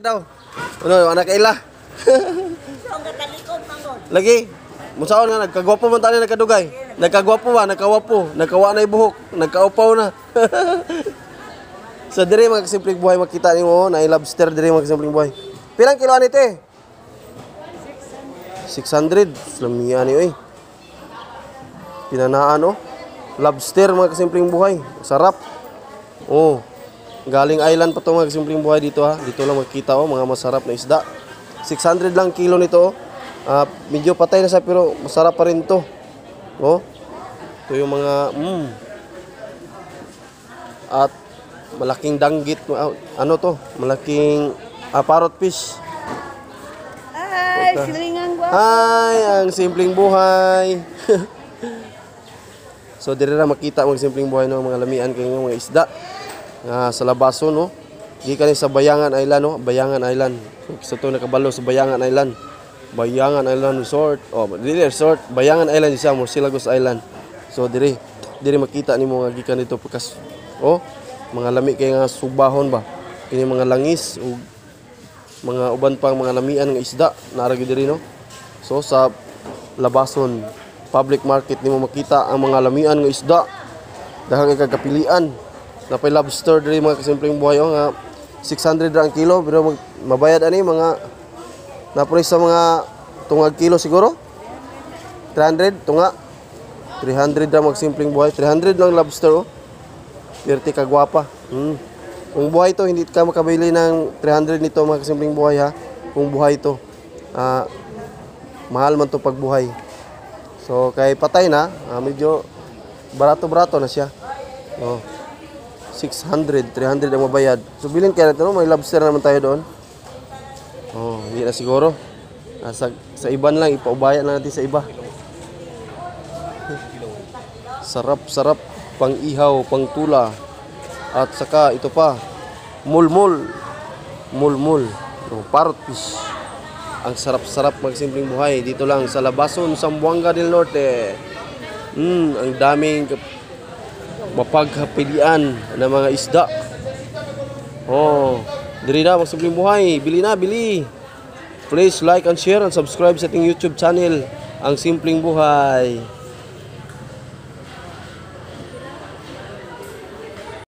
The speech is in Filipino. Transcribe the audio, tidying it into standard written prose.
Daw. Ano, anak ila. Lagi. Musaon nga nagkagwapo man tani nagkadugay. Nagkagwapo ba, nagkawapo, nagkawa na ibuhok, nagkaupaw na. So dire mga simpleng buhay makita nimo na lobster dire mga simpleng buhay. Pilang kilo ani te? 600. Lamian ni oy. Pinanaan oh. Lobster mga simpleng buhay. Sarap. Oh. Galing island pa to mga simpleng buhay dito ha. Dito lang makita oh, mga masarap na isda. 600 lang kilo nito oh. Medyo patay na siya pero masarap pa rin to. Oh. Ito yung mga at malaking danggit ano to? Malaking parrot fish. Ay, silingan gwapo. Hi, ang simpleng buhay. So dire na makita mga simpleng buhay no mga lamian kay mga isda. Sa labaso no. Di kani sa Bayangan Island no, Bayangan Island. So to nakabalo sa Bayangan Island. Bayangan Island Resort. Oh, dili resort, Bayangan Island siya, Morcilagos Island. So dire makita nimo nga gikan dito pagkas oh, mga lami kay nga subahon ba. Kini mga langis ug mga uban pang mga lamian nga isda naara gyud diri no. So sa Labason public market nimo makita ang mga lamian nga isda. Daghang kagapilian. Napay lobster diri mga kasimpleng buhay oh, nga 600 ra ang kilo pero mabayad ani mga napuri sa mga tungag kilo siguro 300 tunga 300 ra mga simpleng buhay 300 lang lobster oh. Perti ka gwapa. Kung buhay to hindi ka makabili ng 300 nito mga kasimpleng buhay ha. Kung buhay to mahal man to pagbuhay. So kay patay na medyo barato-barato na siya. Oh. 600, 300 ang mabayad. So bilhin kaya natin, no? May lobster naman tayo doon. Oh, hindi na siguro. Sa iban lang, ipaubaya na natin sa iba. Sarap-sarap, pang ihaw, pang tula. At saka ito pa, mulmul. Mulmul. Oh, parrot fish. Ang sarap-sarap magsimpleng buhay. Dito lang sa Labason, Zamboanga del Norte. Ang daming mapaghapilian ng mga isda. Oh, diri na magsimpleng buhay. Bili na, bili. Please like and share and subscribe sa ating YouTube channel, Ang Simpleng Buhay.